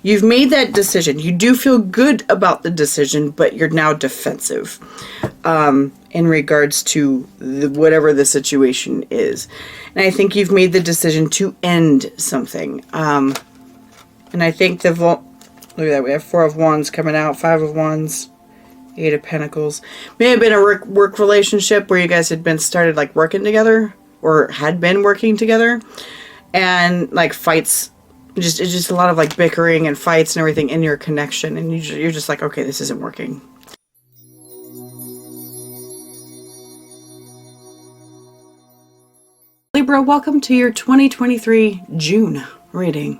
You've made that decision. You do feel good about the decision, but you're now defensive in regards to whatever the situation is. And I think you've made the decision to end something. And I think look at that, we have 4 of Wands coming out, 5 of Wands, 8 of Pentacles. May have been a work relationship where you guys had been started like working together, or had been working together, and like fights, it's just a lot of like bickering and fights and everything in your connection, and you're just like, okay, this isn't working. Libra, welcome to your 2023 June reading.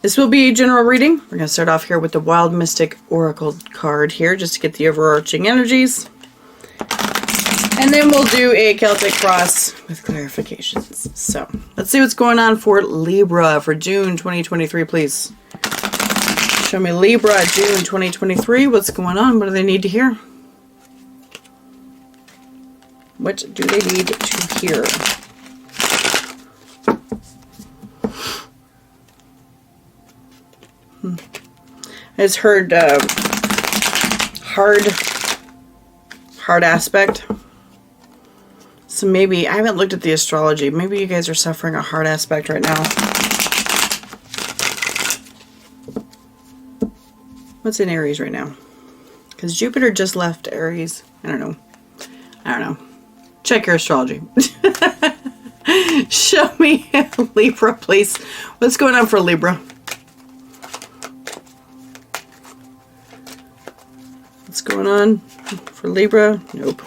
This will be a general reading. We're going to start off here with the Wild Mystic Oracle card here, just to get the overarching energies. And then we'll do a Celtic Cross with clarifications. So, let's see what's going on for Libra for June 2023, please. Show me Libra, June 2023. What's going on? What do they need to hear? What do they need to hear? I just heard hard aspect. So maybe, I haven't looked at the astrology. Maybe you guys are suffering a hard aspect right now. What's in Aries right now? Because Jupiter just left Aries. I don't know. Check your astrology. Show me Libra, please. What's going on for Libra? What's going on for Libra? Nope.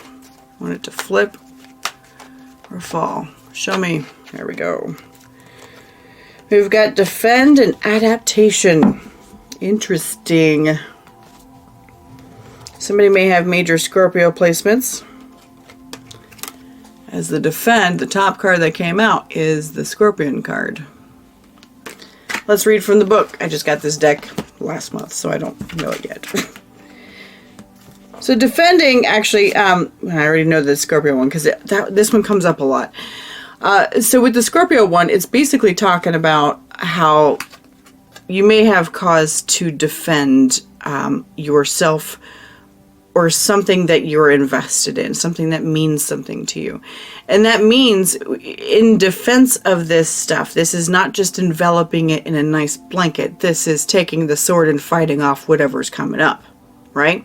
Want it to flip or fall. Show me. There we go. We've got defend and adaptation. Interesting. Somebody may have major Scorpio placements. As the defend, the top card that came out is the Scorpion card. Let's read from the book. I just got this deck last month, so I don't know it yet. So defending, actually, I already know the Scorpio one because this one comes up a lot. So with the Scorpio one, it's basically talking about how you may have cause to defend yourself or something that you're invested in, something that means something to you. And that means in defense of this stuff, this is not just enveloping it in a nice blanket. This is taking the sword and fighting off whatever's coming up, right?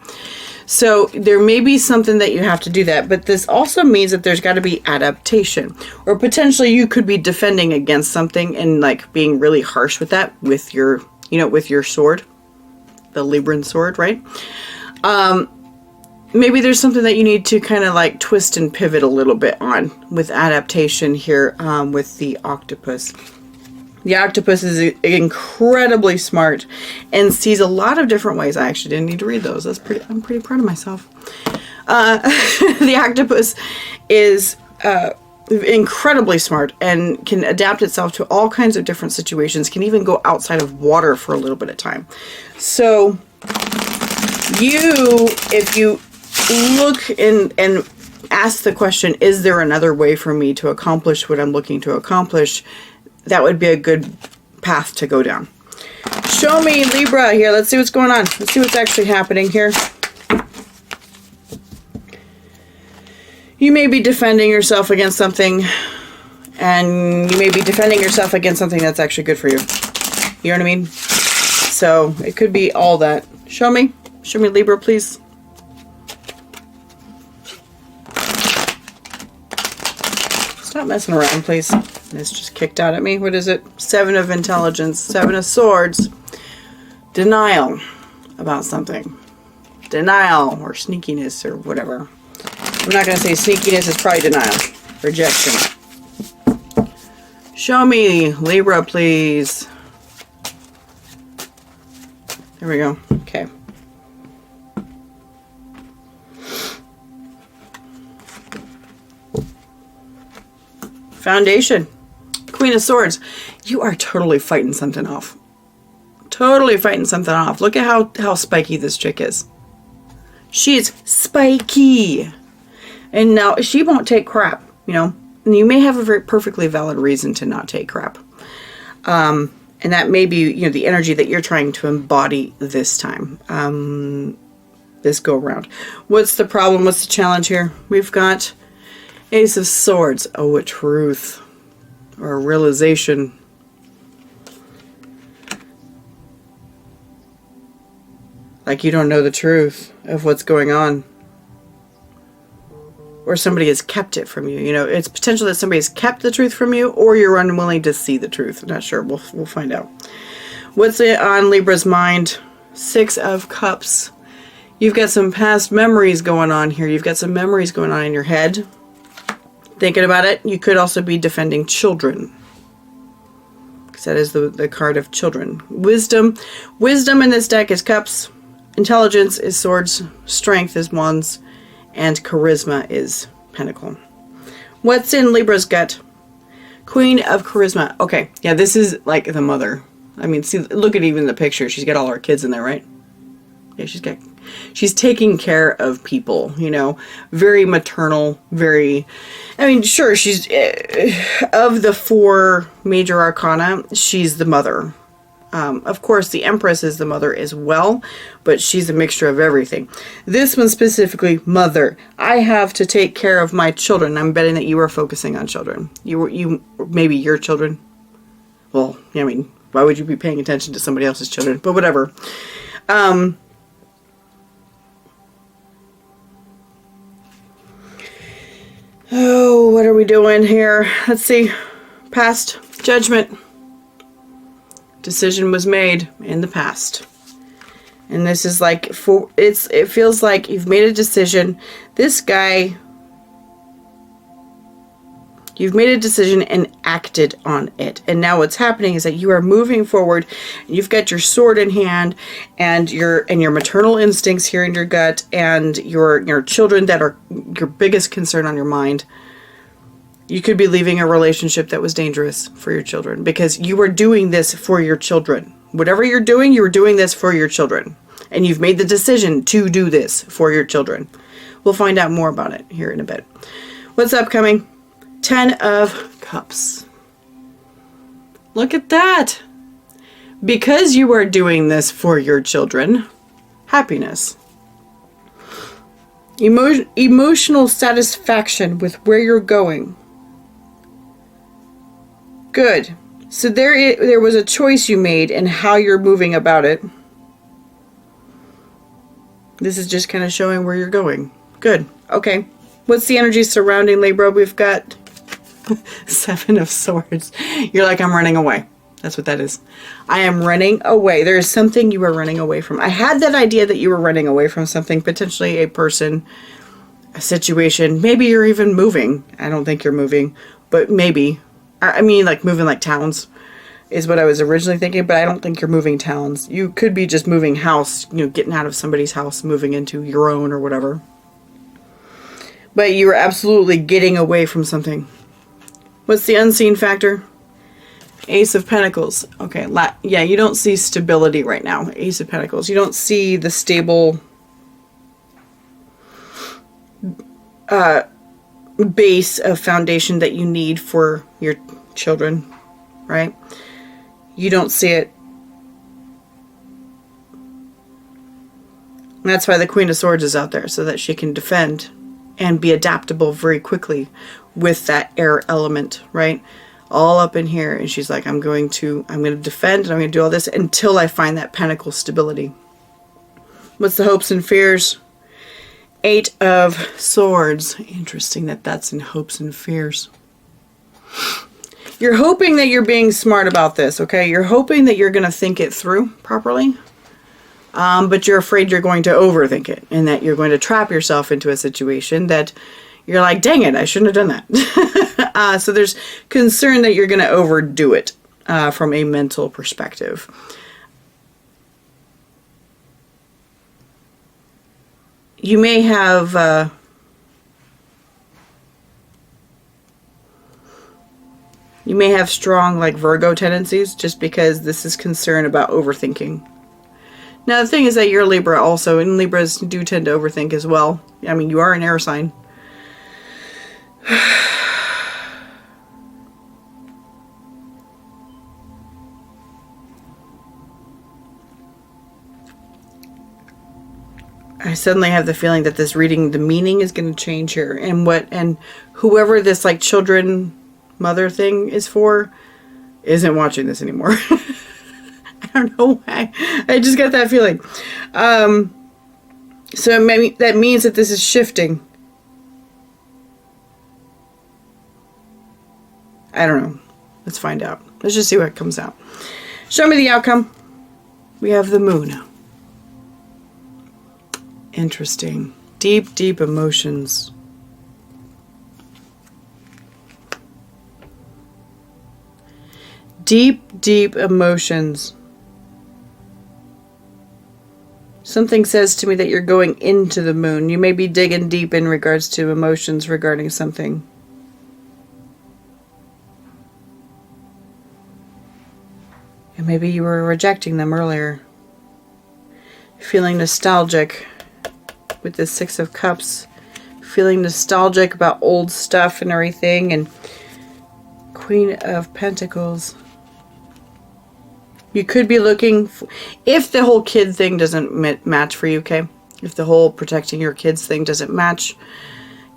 So there may be something that you have to do that, but this also means that there's got to be adaptation, or potentially you could be defending against something and like being really harsh with that, with your, with your sword, the Libran sword, right? Maybe there's something that you need to kind of like twist and pivot a little bit on with adaptation here with the octopus. The octopus is incredibly smart and sees a lot of different ways. I actually didn't need to read those. I'm pretty proud of myself. The octopus is incredibly smart and can adapt itself to all kinds of different situations, can even go outside of water for a little bit of time. So if you look and ask the question, is there another way for me to accomplish what I'm looking to accomplish? That would be a good path to go down. Show me Libra here. Let's see what's going on. Let's see what's actually happening here. You may be defending yourself against something, and you may be defending yourself against something that's actually good for you. You know what I mean? So it could be all that. Show me Libra, please. Stop messing around, please. This just kicked out at me. What is it? 7 of Intelligence, 7 of Swords. Denial about something. Denial or sneakiness or whatever. I'm not going to say sneakiness, is probably denial. Rejection. Show me Libra, please. There we go. Okay. Foundation. Queen of Swords. You are totally fighting something off. Totally fighting something off. Look at how spiky this chick is. She's spiky. And now she won't take crap, And you may have a very perfectly valid reason to not take crap. And And that may be, you know, the energy that you're trying to embody this time, this go around. What's the problem? What's the challenge here? We've got Ace of Swords. Oh, a truth or a realization. Like you don't know the truth of what's going on. Or somebody has kept it from you. You know, it's potential that somebody has kept the truth from you, or you're unwilling to see the truth. I'm not sure. We'll find out. What's it on Libra's mind? 6 of Cups. You've got some past memories going on here. You've got some memories going on in your head. Thinking about it, you could also be defending children. Because that is the card of children. Wisdom. Wisdom in this deck is Cups. Intelligence is Swords. Strength is Wands. And charisma is Pentacle. What's in Libra's gut? Queen of Charisma. Okay, yeah, this is like the mother. I mean, see, look at even the picture. She's got all her kids in there, right? Yeah, she's taking care of people, you know, very maternal, very, I mean, sure, she's, of the 4 major arcana, she's the mother. Of course, the Empress is the mother as well, but she's a mixture of everything. This one specifically, mother. I have to take care of my children. I'm betting that you were focusing on children. Maybe your children. Well, I mean, why would you be paying attention to somebody else's children? But whatever. Oh, what are we doing here? Let's see. Past judgment. Decision was made in the past. And this is like, it feels like you've made a decision. This guy, you've made a decision and acted on it. And now what's happening is that you are moving forward. You've got your sword in hand and your maternal instincts here in your gut and your children that are your biggest concern on your mind. You could be leaving a relationship that was dangerous for your children because you were doing this for your children. Whatever you're doing, you were doing this for your children. And you've made the decision to do this for your children. We'll find out more about it here in a bit. What's upcoming? 10 of Cups. Look at that. Because you are doing this for your children, happiness. Emotional satisfaction with where you're going. Good. So there was a choice you made in how you're moving about it. This is just kind of showing where you're going. Good. Okay. What's the energy surrounding Libra? We've got 7 of Swords. You're like, I'm running away. That's what that is. I am running away. There is something you are running away from. I had that idea that you were running away from something, potentially a person, a situation. Maybe you're even moving. I don't think you're moving, but maybe. I mean, like moving like towns is what I was originally thinking, but I don't think you're moving towns. You could be just moving house, you know, getting out of somebody's house, moving into your own or whatever. But you were absolutely getting away from something. What's the unseen factor? Ace of Pentacles. Okay, yeah, you don't see stability right now. Ace of Pentacles. You don't see the stable base of foundation that you need for your children, right? You don't see it. And that's why the Queen of Swords is out there, so that she can defend and be adaptable very quickly with that air element, right? All up in here, and she's like, I'm going to defend, and I'm going to do all this until I find that pentacle stability. What's the hopes and fears? 8 of Swords. Interesting that that's in hopes and fears. You're hoping that you're being smart about this, okay? You're hoping that you're going to think it through properly, but you're afraid you're going to overthink it, and that you're going to trap yourself into a situation that you're like, dang it, I shouldn't have done that. So there's concern that you're going to overdo it from a mental perspective. You may have strong like Virgo tendencies just because this is concern about overthinking. Now the thing is that you're Libra also, and Libras do tend to overthink as well. I mean, you are an air sign. I suddenly have the feeling that this reading, the meaning is going to change here. And whoever this like children mother thing is for isn't watching this anymore. I don't know why. I just got that feeling. So maybe that means that this is shifting. I don't know. Let's find out. Let's just see what comes out. Show me the outcome. We have the moon. Interesting. Deep, deep emotions. Deep, deep emotions. Something says to me that you're going into the moon. You may be digging deep in regards to emotions regarding something. And maybe you were rejecting them earlier. Feeling nostalgic with the Six of Cups. Feeling nostalgic about old stuff and everything. And Queen of Pentacles. You could be looking for, if the whole kid thing doesn't match for you, okay? If the whole protecting your kids thing doesn't match,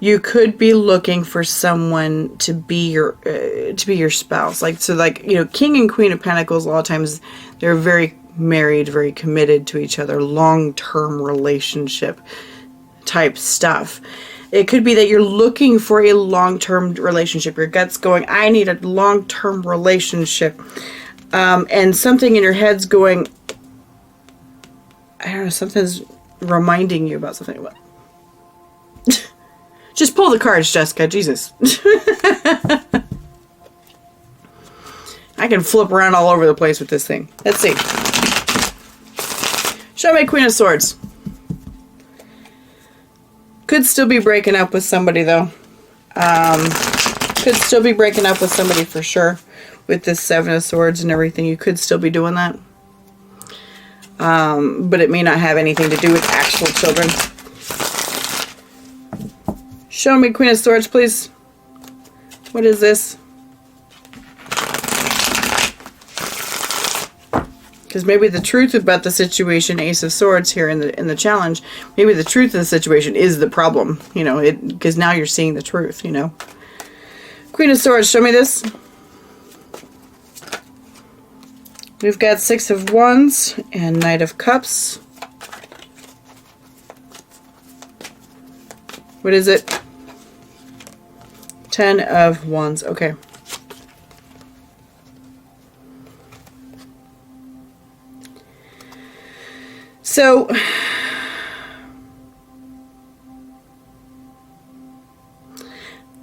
you could be looking for someone to be your spouse. Like, so like, you know, King and Queen of Pentacles, a lot of times they're very married, very committed to each other, long-term relationship type stuff. It could be that you're looking for a long-term relationship. Your gut's going, I need a long-term relationship. And something in your head's going, I don't know, something's reminding you about something. Just pull the cards, Jessica. Jesus. I can flip around all over the place with this thing. Let's see. Show me Queen of Swords. Could still be breaking up with somebody, though. Could still be breaking up with somebody for sure. With this Seven of Swords and everything, you could still be doing that. But it may not have anything to do with actual children. Show me Queen of Swords, please. What is this? Because maybe the truth about the situation, Ace of Swords here in the challenge, maybe the truth of the situation is the problem. You know, because now you're seeing the truth, you know. Queen of Swords, show me this. We've got Six of Wands and Knight of Cups. What is it? 10 of Wands. Okay. So,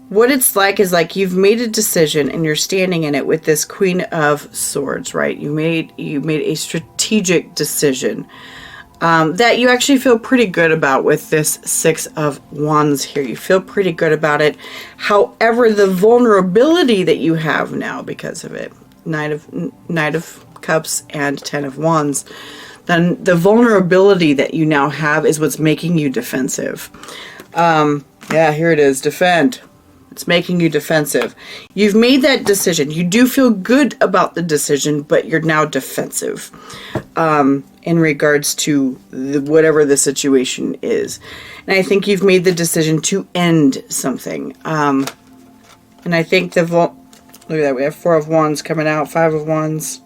what it's like is like you've made a decision and you're standing in it with this Queen of Swords, right? You made a strategic decision that you actually feel pretty good about with this Six of Wands here. You feel pretty good about it. However, the vulnerability that you have now because of it, Knight of Cups and 10 of Wands, then the vulnerability that you now have is what's making you defensive. Yeah, here it is. Defend. It's making you defensive. You've made that decision. You do feel good about the decision, but you're now defensive in regards to whatever the situation is. And I think you've made the decision to end something. And I think look at that. We have 4 of Wands coming out, 5 of Wands,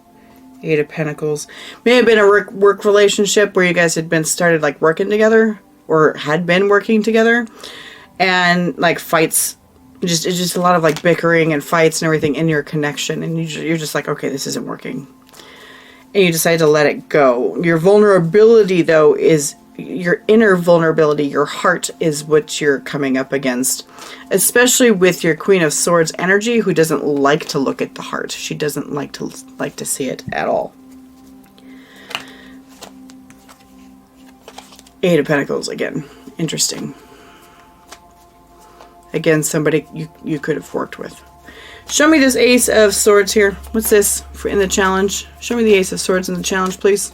8 of Pentacles. May have been a work relationship where you guys had been started like working together or had been working together, and like fights. It's just a lot of like bickering and fights and everything in your connection, and you're just like, okay, this isn't working, and you decide to let it go. Your vulnerability, though, is your inner vulnerability. Your heart is what you're coming up against, especially with your Queen of Swords energy, who doesn't like to look at the heart. She doesn't like to see it at all. 8 of Pentacles again. Interesting. Again, somebody you could have worked with. Show me this Ace of Swords here. What's this in the challenge? Show me the Ace of Swords in the challenge, please.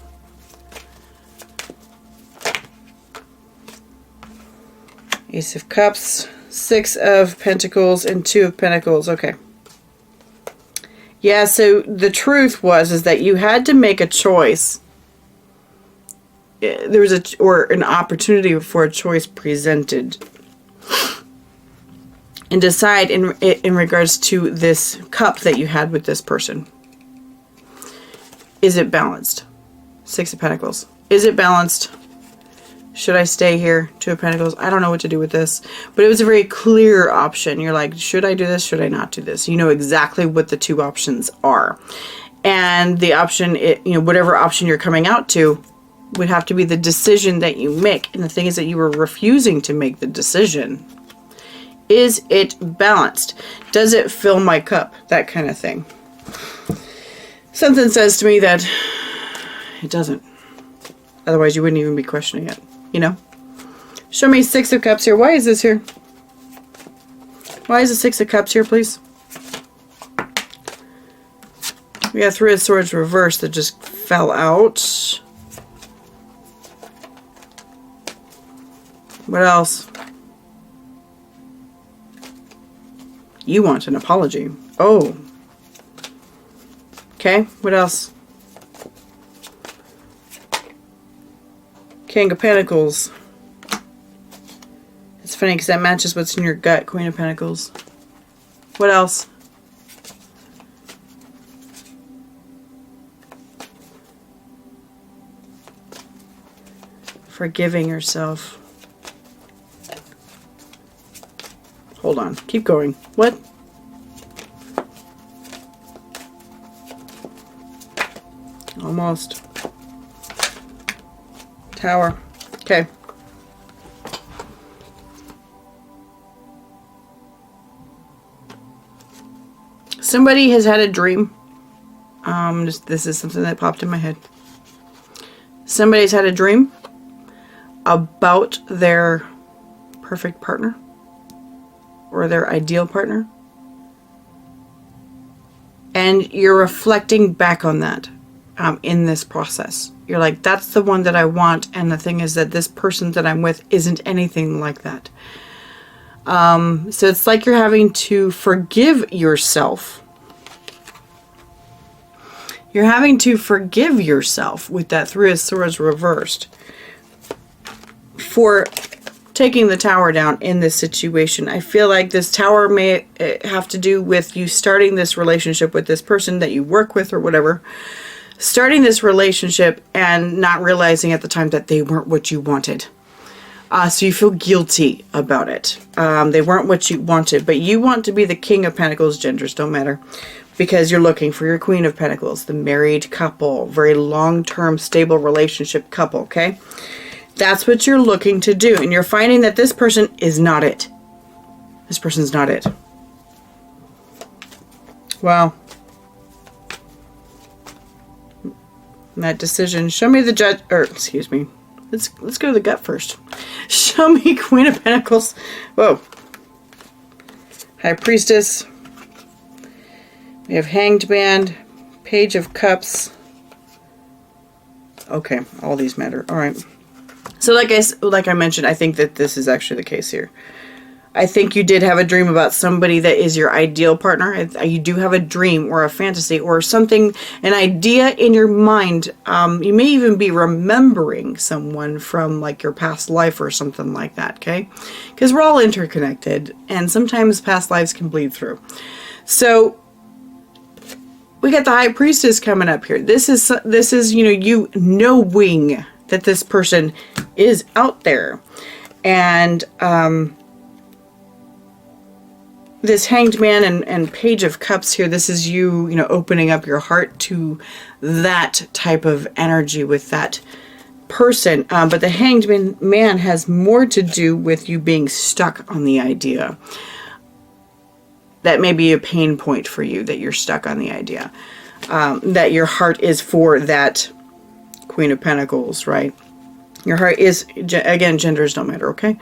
Ace of Cups, 6 of Pentacles, and 2 of Pentacles. Okay. Yeah, so the truth is that you had to make a choice there was an opportunity for a choice presented. And decide in regards to this cup that you had with this person. Is it balanced? Six of Pentacles. Is it balanced? Should I stay here? Two of Pentacles. I don't know what to do with this. But it was a very clear option. You're like, should I do this? Should I not do this? You know exactly what the two options are. And the option, whatever option you're coming out to would have to be the decision that you make. And the thing is that you were refusing to make the decision. Is it balanced? Does it fill my cup? That kind of thing. Something says to me that it doesn't. Otherwise, you wouldn't even be questioning it. You know? Show me Six of Cups here. Why is this here? Why is the Six of Cups here, please? We got Three of Swords reversed that just fell out. What else? You want an apology. Oh. Okay, what else? King of Pentacles. It's funny because that matches what's in your gut, Queen of Pentacles. What else? Forgiving yourself. Hold on. Keep going. What? Almost. Tower. Okay. Somebody has had a dream. This is something that popped in my head. Somebody's had a dream about their perfect partner. Or their ideal partner. And you're reflecting back on that in this process. You're like, that's the one that I want. And the thing is that this person that I'm with isn't anything like that. So it's like you're having to forgive yourself. You're having to forgive yourself with that Three of Swords reversed. For taking the tower down in this situation. I feel like this tower may have to do with you starting this relationship with this person that you work with or whatever. Starting this relationship and not realizing at the time that they weren't what you wanted. So you feel guilty about it. They weren't what you wanted, but you want to be the King of Pentacles. Genders don't matter. Because you're looking for your Queen of Pentacles, the married couple, very long-term stable relationship couple, okay? That's what you're looking to do. And you're finding that this person is not it. This person's not it. Wow. And that decision. Show me the judge. Or, excuse me. Let's go to the gut first. Show me Queen of Pentacles. Whoa. High Priestess. We have Hanged Man. Page of Cups. Okay. All these matter. All right. So like I mentioned, I think that this is actually the case here. I think you did have a dream about somebody that is your ideal partner. You do have a dream or a fantasy or something, an idea in your mind. You may even be remembering someone from like your past life or something like that, okay? Because we're all interconnected and sometimes past lives can bleed through. So we got the High Priestess coming up here. This is you knowing that this person is out there. And this Hanged Man and Page of Cups here, this is you opening up your heart to that type of energy with that person. But the Hanged Man has more to do with you being stuck on the idea. That may be a pain point for you, that you're stuck on the idea. That your heart is for that Queen of Pentacles, right? Your heart is, again, genders don't matter, okay?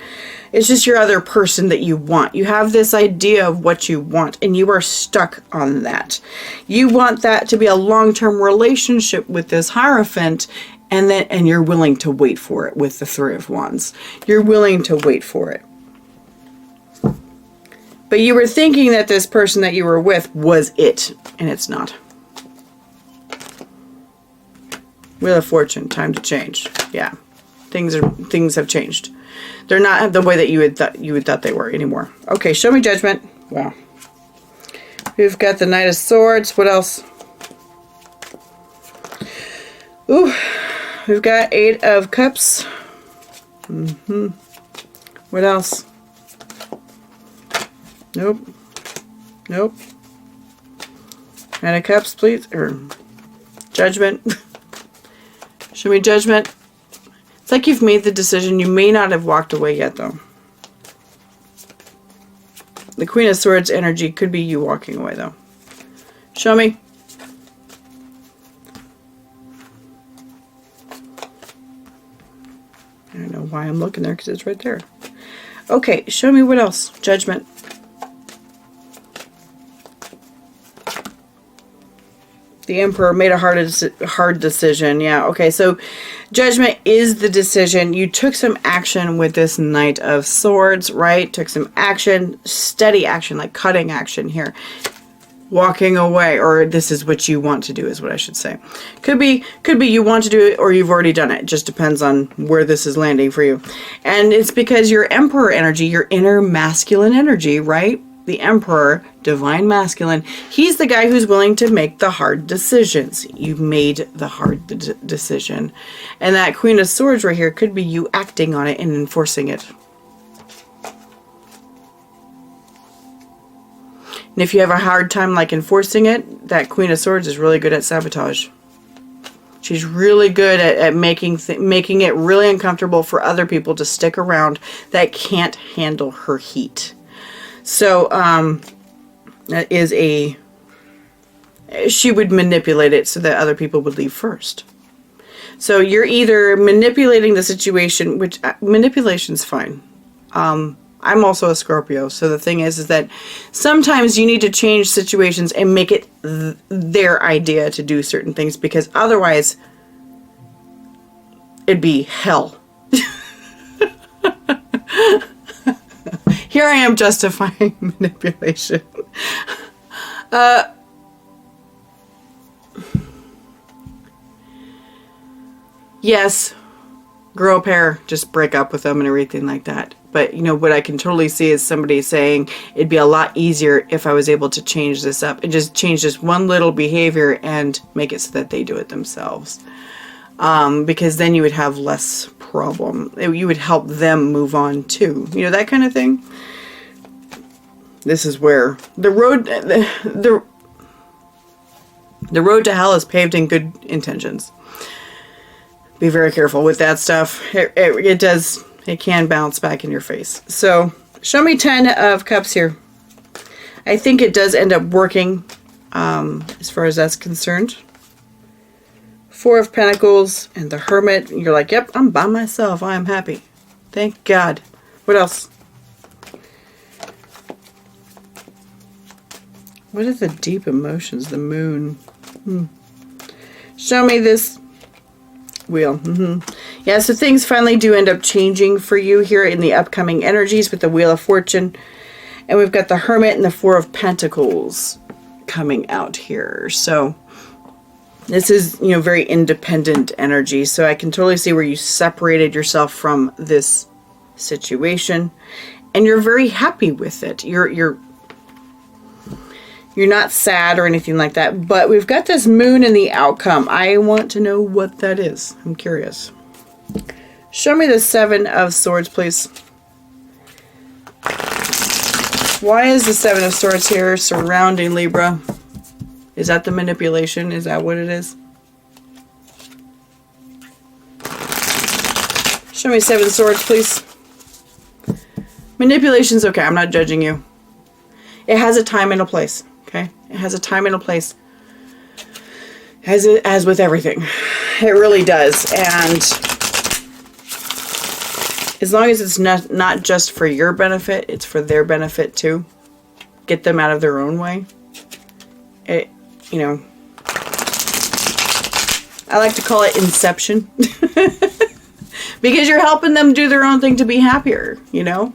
It's just your other person that you want. You have this idea of what you want, and you are stuck on that. You want that to be a long-term relationship with this Hierophant, and you're willing to wait for it with the Three of Wands. You're willing to wait for it. But you were thinking that this person that you were with was it, and it's not. Wheel of Fortune, time to change. Yeah. Things have changed. They're not the way that you would thought they were anymore. Okay, show me Judgment. Wow. We've got the Knight of Swords. What else? Ooh, we've got 8 of Cups. What else? Nope. Nope. Knight of Cups, please. Or Judgment. Show me Judgment. It's like you've made the decision. You may not have walked away yet, though. The Queen of Swords energy could be you walking away, though. Show me. I don't know why I'm looking there, because it's right there. Okay, show me what else. Judgment. The Emperor made a hard decision. Yeah, okay, so Judgment is the decision. You took some action with this Knight of Swords, right? Took some action, steady action, like cutting action here. Walking away, or this is what you want to do is what I should say. Could be you want to do it or you've already done it. It just depends on where this is landing for you. And it's because your Emperor energy, your inner masculine energy, right? The Emperor, divine masculine, he's the guy who's willing to make the hard decisions. You've made the hard decision. And that Queen of Swords right here could be you acting on it and enforcing it. And if you have a hard time like enforcing it, that Queen of Swords is really good at sabotage. She's really good at making it really uncomfortable for other people to stick around that can't handle her heat. So, that is she would manipulate it so that other people would leave first. So you're either manipulating the situation, which manipulation's fine. I'm also a Scorpio, so the thing is that sometimes you need to change situations and make it their idea to do certain things, because otherwise it'd be hell. Here I am justifying manipulation. Yes, grow a pair, just break up with them and everything like that. But, you know, what I can totally see is somebody saying it'd be a lot easier if I was able to change this up and just change this one little behavior and make it so that they do it themselves. Because then you would have less problem. You would help them move on too. You know, that kind of thing. This is where the road to hell is paved in good intentions. Be very careful with that stuff. It can bounce back in your face. So, show me 10 of Cups here. I think it does end up working as far as that's concerned. 4 of Pentacles and the Hermit. You're like, yep, I'm by myself. I'm happy. Thank God. What else? What are the deep emotions? The Moon. Show me this Wheel. Yeah, so things finally do end up changing for you here in the upcoming energies with the Wheel of Fortune. And we've got the Hermit and the 4 of Pentacles coming out here. So this is, you know, very independent energy. So I can totally see where you separated yourself from this situation. And you're very happy with it. You're not sad or anything like that, but we've got this Moon in the outcome. I want to know what that is. I'm curious. Show me the 7 of Swords, please. Why is the 7 of Swords here surrounding Libra? Is that the manipulation? Is that what it is? Show me 7 of Swords, please. Manipulation's okay. I'm not judging you. It has a time and a place. Okay, it has a time and a place, as with everything. It really does. And as long as it's not just for your benefit, it's for their benefit too. Get them out of their own way. You know, I like to call it inception. Because you're helping them do their own thing to be happier, you know?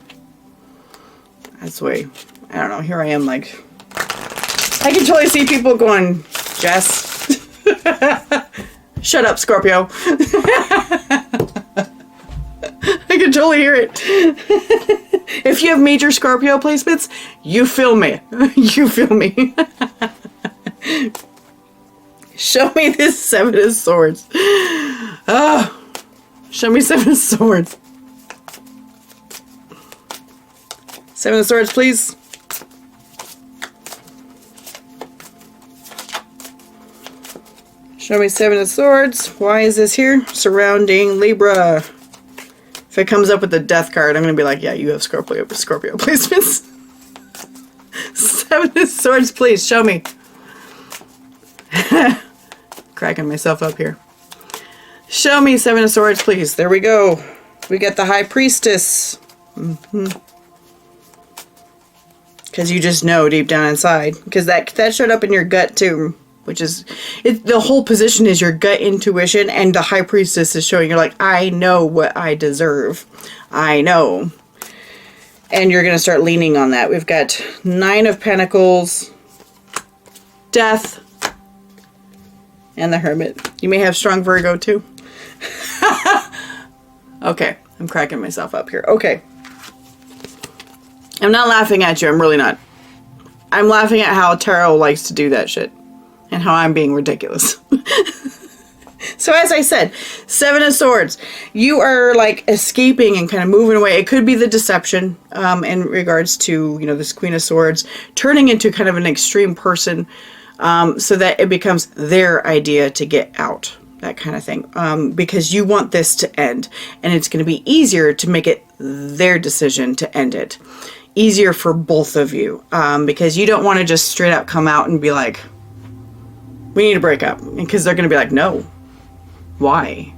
That's the way, I don't know, here I am like, I can totally see people going, Jess, shut up, Scorpio. totally hear it. If you have major Scorpio placements, you feel me. You feel me. Show me this Seven of Swords. Oh, show me Seven of Swords. Seven of Swords, please. Show me Seven of Swords. Why is this here? Surrounding Libra. If it comes up with the Death card, I'm going to be like, yeah, you have Scorpio placements. Seven of Swords, please. Show me. Cracking myself up here. Show me Seven of Swords, please. There we go. We got the High Priestess. Because you just know deep down inside. Because that showed up in your gut too. Which is, the whole position is your gut intuition, and the High Priestess is showing you're like, I know what I deserve. I know. And you're going to start leaning on that. We've got Nine of Pentacles, Death, and the Hermit. You may have strong Virgo too. Okay, I'm cracking myself up here. Okay. I'm not laughing at you. I'm really not. I'm laughing at how tarot likes to do that shit. And how I'm being ridiculous. So as I said, Seven of Swords. You are like escaping and kind of moving away. It could be the deception in regards to, you know, this Queen of Swords. Turning into kind of an extreme person so that it becomes their idea to get out. That kind of thing. Because you want this to end. And it's going to be easier to make it their decision to end it. Easier for both of you. Because you don't want to just straight up come out and be like, we need to break up. Because they're going to be like, no. Why?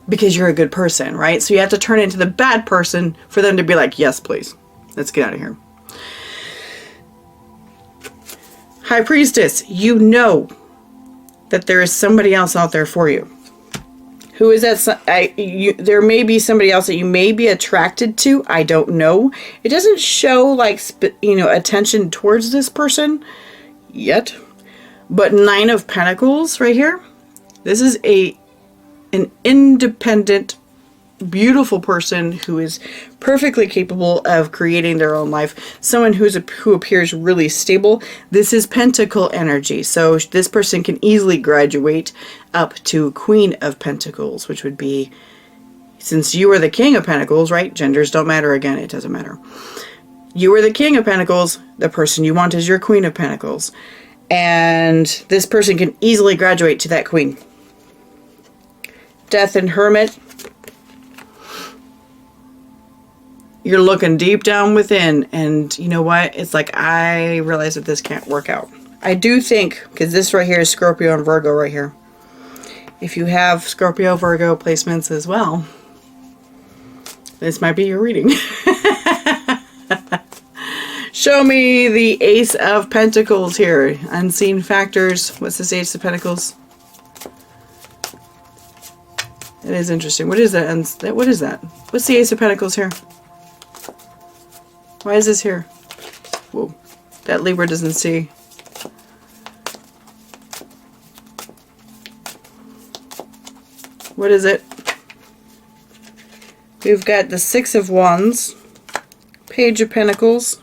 Because you're a good person, right? So you have to turn into the bad person for them to be like, yes, please. Let's get out of here. High Priestess, you know that there is somebody else out there for you. Who is that? There may be somebody else that you may be attracted to. I don't know. It doesn't show like, attention towards this person yet. But Nine of Pentacles right here. This is an independent, beautiful person who is perfectly capable of creating their own life. Someone who appears really stable. This is Pentacle energy. So this person can easily graduate up to Queen of Pentacles, which would be, since you are the King of Pentacles, right? Genders don't matter again. It doesn't matter. You are the King of Pentacles. The person you want is your Queen of Pentacles. And this person can easily graduate to that Queen. Death and Hermit. You're looking deep down within. And you know what? It's like, I realize that this can't work out. I do think, because this right here is Scorpio and Virgo right here. If you have Scorpio, Virgo placements as well, this might be your reading. Show me the Ace of Pentacles here. Unseen factors. What's this Ace of Pentacles? It is interesting. What is that? What is that? What's the Ace of Pentacles here? Why is this here? Whoa. That Libra doesn't see. What is it? We've got the Six of Wands. Page of Pentacles.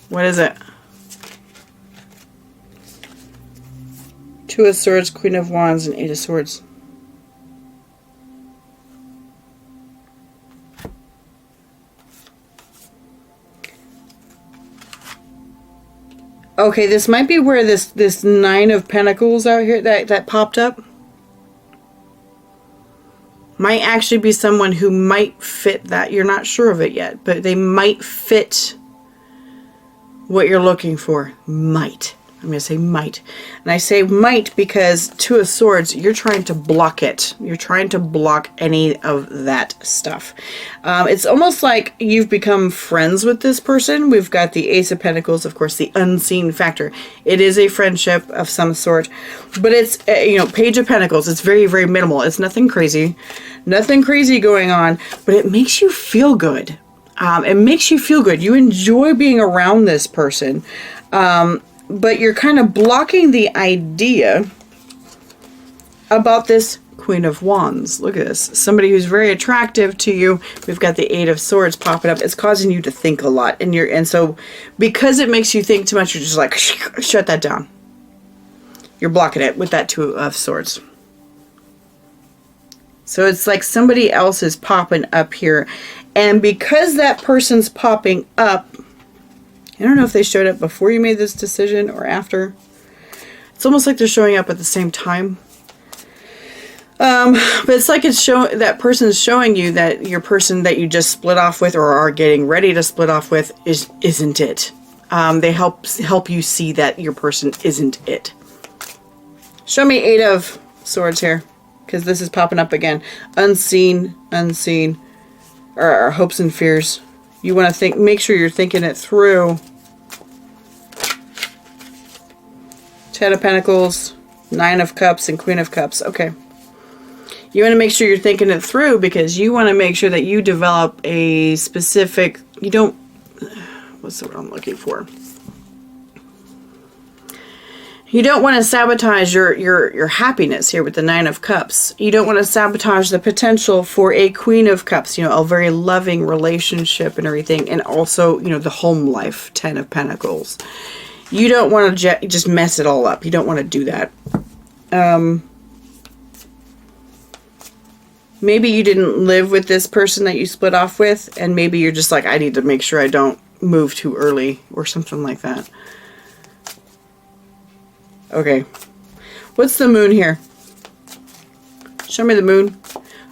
What is it? Two of Swords, Queen of Wands, and Eight of Swords. Okay, this might be where this Nine of Pentacles out here that popped up. Might actually be someone who might fit that. You're not sure of it yet, but they might fit what you're looking for. Might. I'm going to say might. And I say might because Two of Swords, you're trying to block it. You're trying to block any of that stuff. It's almost like you've become friends with this person. We've got the Ace of Pentacles, of course, the unseen factor. It is a friendship of some sort. But it's, Page of Pentacles. It's very, very minimal. It's nothing crazy. Nothing crazy going on. But it makes you feel good. It makes you feel good. You enjoy being around this person. But you're kind of blocking the idea about this Queen of Wands. Look at this. Somebody who's very attractive to you. We've got the Eight of Swords popping up. It's causing you to think a lot. And so because it makes you think too much, you're just like, shut that down. You're blocking it with that Two of Swords. So it's like somebody else is popping up here. And because that person's popping up, I don't know if they showed up before you made this decision or after. It's almost like they're showing up at the same time. But it's like that person's showing you that your person that you just split off with or are getting ready to split off with isn't it. They help you see that your person isn't it. Show me Eight of Swords here, because this is popping up again. Unseen, or hopes and fears. You want to make sure you're thinking it through. Ten of Pentacles, Nine of Cups, and Queen of Cups. Okay. You want to make sure you're thinking it through because you want to make sure that you develop a specific, what's the word I'm looking for? You don't want to sabotage your happiness here with the Nine of Cups. You don't want to sabotage the potential for a Queen of Cups, a very loving relationship and everything. And also, the home life, Ten of Pentacles. You don't want to just mess it all up. You don't want to do that. Maybe you didn't live with this person that you split off with, and maybe you're just like, I need to make sure I don't move too early or something like that. Okay. What's the moon here? Show me the moon.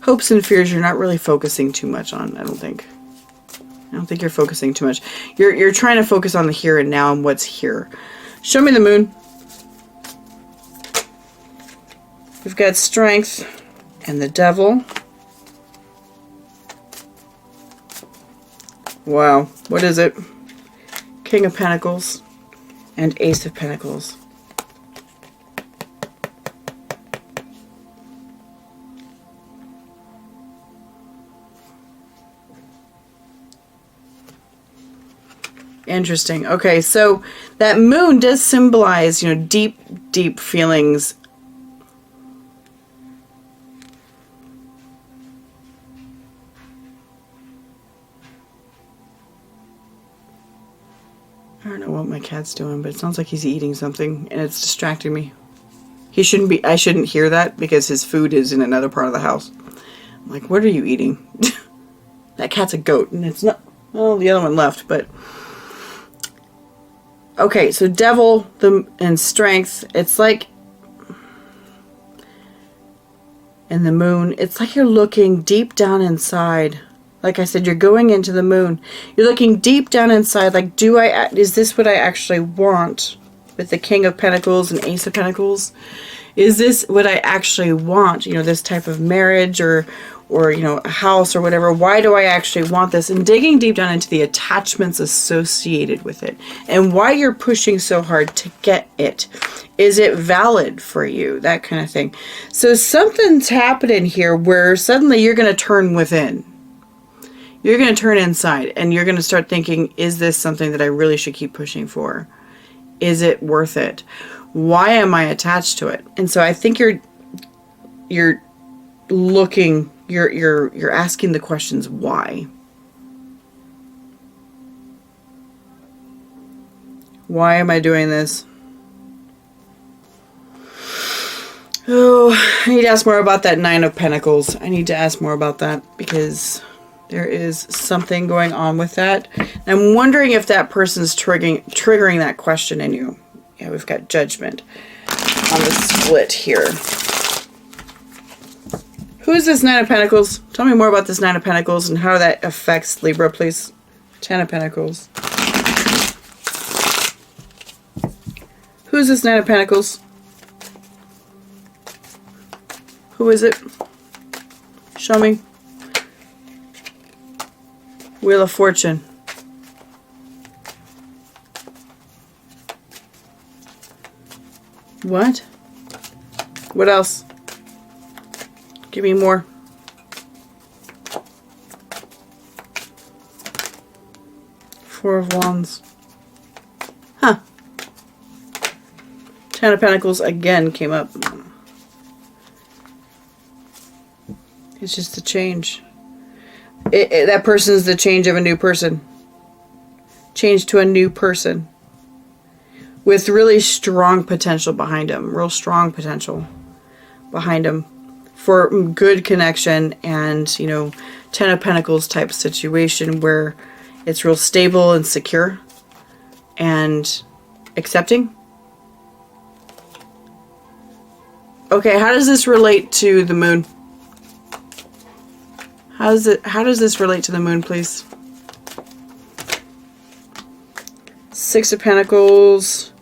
Hopes and fears you're not really focusing too much on, I don't think. I don't think you're focusing too much. You're trying to focus on the here and now and what's here. Show me the moon. We've got strength and the devil. Wow. What is it? King of Pentacles and Ace of Pentacles. Interesting. Okay, so that moon does symbolize, deep, deep feelings. I don't know what my cat's doing, but it sounds like he's eating something and it's distracting me. I shouldn't hear that because his food is in another part of the house. I'm like, what are you eating? That cat's a goat and it's not, well, the other one left, but okay, so devil and strength, it's like, and the moon, it's like you're looking deep down inside. Like I said, you're going into the moon. You're looking deep down inside, like, is this what I actually want? With the King of Pentacles and Ace of Pentacles. Is this what I actually want? This type of marriage or a house or whatever. Why do I actually want this? And digging deep down into the attachments associated with it and why you're pushing so hard to get it. Is it valid for you? That kind of thing. So something's happening here where suddenly you're going to turn within. You're going to turn inside and you're going to start thinking, is this something that I really should keep pushing for? Is it worth it? Why am I attached to it? And so I think you're looking, you're asking the questions why. Why am I doing this? Oh, I need to ask more about that Nine of Pentacles. I need to ask more about that because there is something going on with that. And I'm wondering if that person's triggering that question in you. Yeah, we've got Judgment on the split here. Who is this Nine of Pentacles? Tell me more about this Nine of Pentacles and how that affects Libra, please. Ten of Pentacles. Who is this Nine of Pentacles? Who is it? Show me. Wheel of Fortune. What? What else? Give me more. Four of Wands. Huh. Ten of Pentacles again came up. It's just a change. That person's the change of a new person. Change to a new person. With really strong potential behind them. Real strong potential behind them. For good connection and, you know, Ten of Pentacles type situation where it's real stable and secure and accepting. Okay, how does this relate to the moon? How does this relate to the moon, please? Six of Pentacles,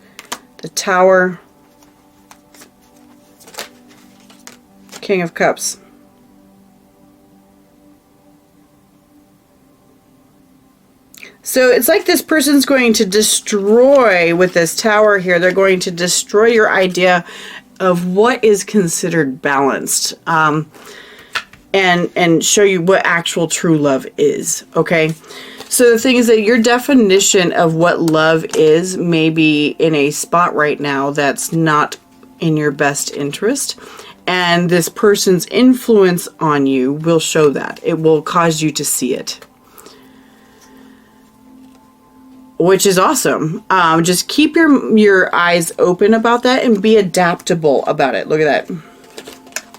the Tower, King of Cups. So it's like this person's going to destroy, with this Tower here, they're going to destroy your idea of what is considered balanced, and show you what actual true love is, okay? So the thing is that your definition of what love is may be in a spot right now that's not in your best interest, and this person's influence on you will show that. It will cause you to see it. Which is awesome. Just keep your eyes open about that and be adaptable about it. Look at that.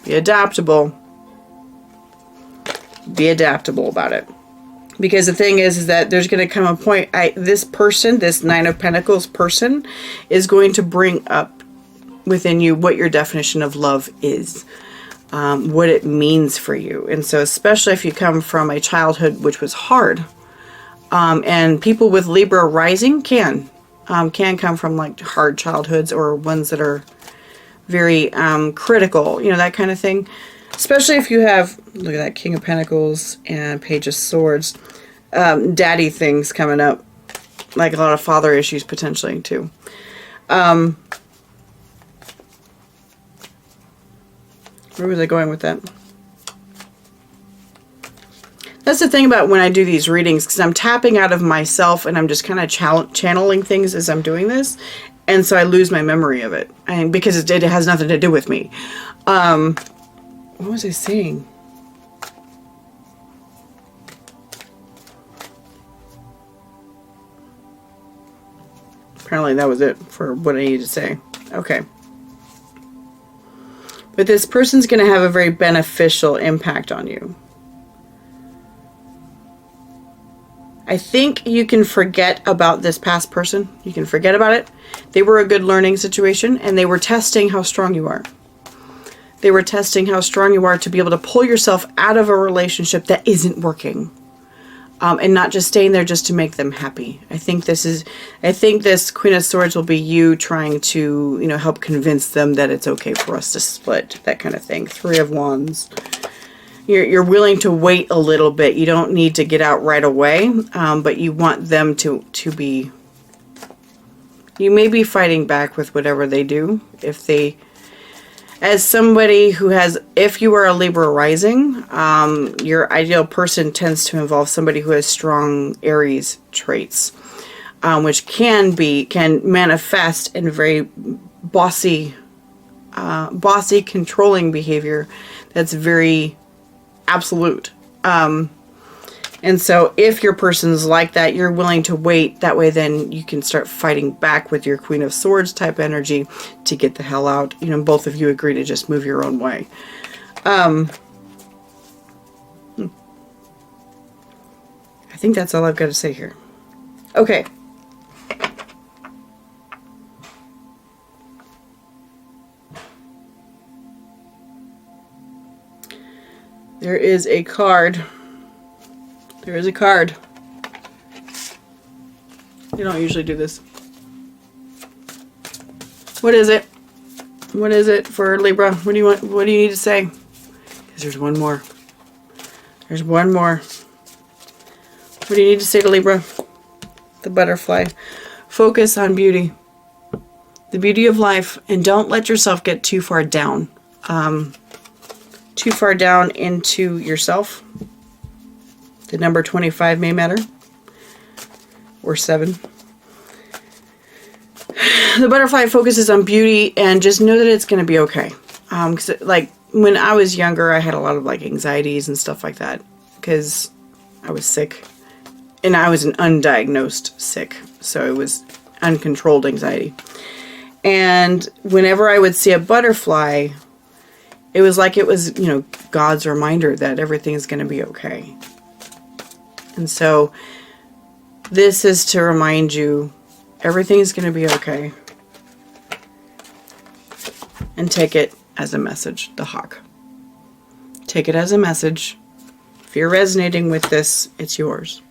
Be adaptable. Be adaptable about it. Because the thing is that there's going to come a point, this person, this Nine of Pentacles person, is going to bring up within you what your definition of love is. What it means for you. And so especially if you come from a childhood which was hard. And people with Libra rising can come from like hard childhoods or ones that are very critical, you know, that kind of thing. Especially if you have, look at that, King of Pentacles and Page of Swords, daddy things coming up, like a lot of father issues potentially too. Where was I going with that? That's the thing about when I do these readings, because I'm tapping out of myself and I'm just kind of channeling things as I'm doing this. And so I lose my memory of it. Because it has nothing to do with me. What was I saying? Apparently that was it for what I needed to say. Okay. But this person's going to have a very beneficial impact on you. I think you can forget about this past person. You can forget about it. They were a good learning situation, and they were testing how strong you are. They were testing how strong you are to be able to pull yourself out of a relationship that isn't working. And not just staying there just to make them happy. I think this Queen of Swords will be you trying to, you know, help convince them that it's okay for us to split. That kind of thing. Three of Wands. You're willing to wait a little bit. You don't need to get out right away, but you want them to be... You may be fighting back with whatever they do. As somebody who has... If you are a Libra rising, your ideal person tends to involve somebody who has strong Aries traits, which can manifest in very bossy, controlling behavior that's very... absolute. And so if your person's like that, you're willing to wait. That way then you can start fighting back with your Queen of Swords type energy to get the hell out. You know, both of you agree to just move your own way. I think that's all I've got to say here. Okay. There is a card. There is a card. You don't usually do this. What is it? What is it for Libra? What do you want? What do you need to say? Because there's one more. There's one more. What do you need to say to Libra? The butterfly. Focus on beauty. The beauty of life. And don't let yourself get too far down. Too far down into yourself. The number 25 may matter. Or 7. The butterfly focuses on beauty, and just know that it's going to be okay. 'Cause like when I was younger, I had a lot of like anxieties and stuff like that because I was sick, and I was an undiagnosed sick, so it was uncontrolled anxiety. And whenever I would see a butterfly, it was like it was, you know, God's reminder that everything is going to be okay. And so this is to remind you everything is going to be okay. And take it as a message, the hawk. Take it as a message. If you're resonating with this, it's yours.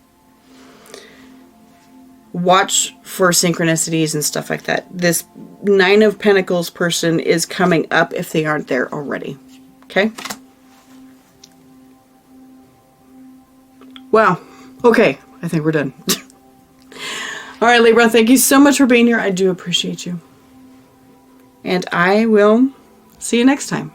Watch for synchronicities and stuff like that. This 9 of Pentacles person is coming up if they aren't there already. Okay? Wow. Okay. I think we're done. All right, Libra, thank you so much for being here. I do appreciate you. And I will see you next time.